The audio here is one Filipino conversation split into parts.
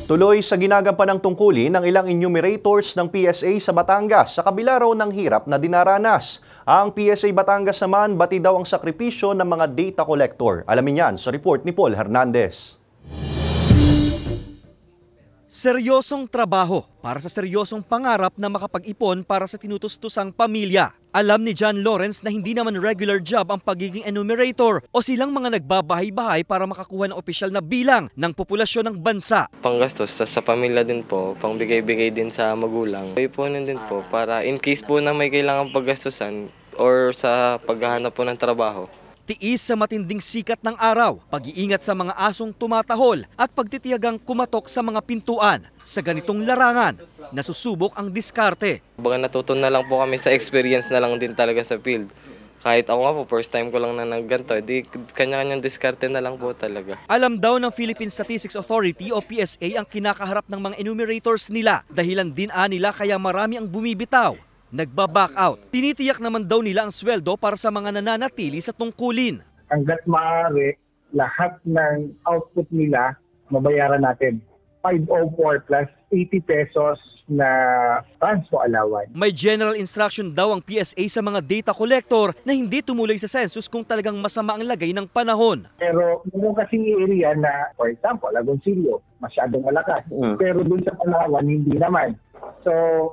Tuloy sa ginagampanang tungkulin ng ilang enumerators ng PSA sa Batangas sa kabila raw ng hirap na dinaranas. Ang PSA Batangas naman bati daw ang sakripisyo ng mga data collector. Alamin yan sa report ni Paul Hernandez. Seryosong trabaho para sa seryosong pangarap na makapag-ipon para sa tinutustusang pamilya. Alam ni John Lawrence na hindi naman regular job ang pagiging enumerator o silang mga nagbabahay-bahay para makakuha ng opisyal na bilang ng populasyon ng bansa. Panggastos sa pamilya din po, pangbigay-bigay din sa magulang. Ipunin din po para in case po na may kailangan paggastusan or sa paghahanap po ng trabaho. Tiis sa matinding sikat ng araw, pag-iingat sa mga asong tumatahol at pagtitiyagang kumatok sa mga pintuan. Sa ganitong larangan, nasusubok ang diskarte. Baga natuto na lang po kami sa experience na lang din talaga sa field. Kahit ako nga po, first time ko lang na nagganto, di kanya-kanyang diskarte na lang po talaga. Alam daw ng Philippine Statistics Authority o PSA ang kinakaharap ng mga enumerators nila. Dahilan din nila kaya marami ang bumibitaw. Nagba-back out. Tinitiyak naman daw nila ang sweldo para sa mga nananatili sa tungkulin. Hanggat maaari, lahat ng output nila mabayaran natin. 504 plus 80 pesos na transpo allowance. May general instruction daw ang PSA sa mga data collector na hindi tumuloy sa census kung talagang masama ang lagay ng panahon. Pero kung kasing area na, for example, Agoncillo, masyadong malakas. Pero dun sa Palawan, hindi naman. So,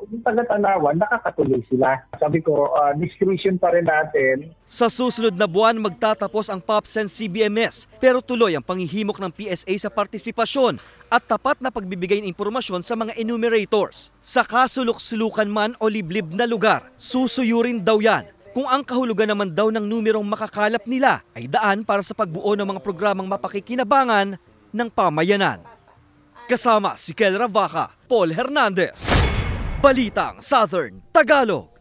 yung taga-Tanawan, nakakatuloy sila. Sabi ko, discretion pa rin natin. Sa susunod na buwan, magtatapos ang PopSense CBMS, pero tuloy ang panghihimok ng PSA sa partisipasyon at tapat na pagbibigay ng impormasyon sa mga enumerators. Sa kasulok-sulukan man o liblib na lugar, susuyurin daw yan. Kung ang kahulugan naman daw ng numerong makakalap nila ay daan para sa pagbuo ng mga programang mapakikinabangan ng pamayanan. Kasama si Kel Ravaca, Paul Hernandez. Balitang Southern Tagalog.